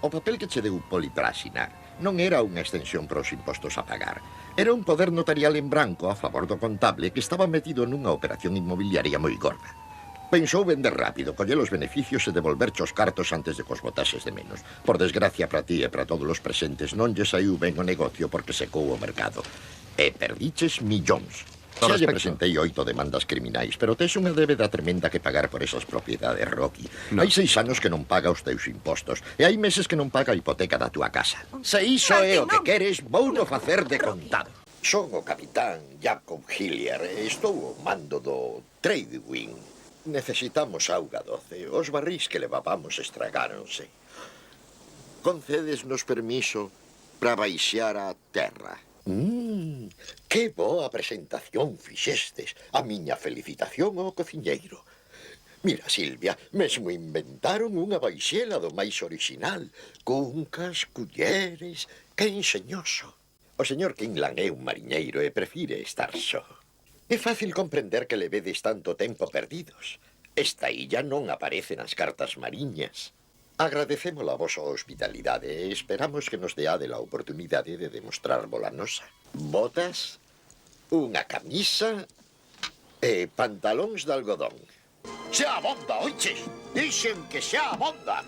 O papel que che deu Polipráxina non era unha extensión para os impostos a pagar. Era un poder notarial en branco a favor do contable que estaba metido nunha operación inmobiliaria moi gorda. Pensou vender rápido, coller os beneficios e devolverche os cartos antes de que os botases de menos. Por desgracia para ti e para todos os presentes non lle saiu ben o negocio porque secou o mercado. E perdiches millóns. Xa lle presentei 8 demandas criminais, pero tes unha débeda tremenda que pagar por esas propiedades, Rocky. Hai 6 anos que non paga os teus impostos e hai meses que non paga a hipoteca da túa casa. Se iso é o que queres, vouno facer de contado. Son o capitán Jacob Hillier e estou ao mando do Tradewin. Necesitamos auga doce. Os barrís que levabamos estragáronse. Concedesnos permiso para baixar a terra. Que boa presentación fixestes. A miña felicitación ao cociñeiro. Mira, Silvia, mesmo inventaron unha baixela do máis orixinal. Cuncas, culleres, que enxeñoso. O señor Kingland é un mariñeiro e prefire estar só. É fácil comprender que levedes tanto tempo perdidos. Esta illa non aparece nas cartas mariñas. Agradecemos a vosa hospitalidade e esperamos que nos deade a oportunidade de demostrarvos a nosa. Botas, unha camisa e pantalóns de algodón. Xa abonda, oiches? Dixen que xa abonda.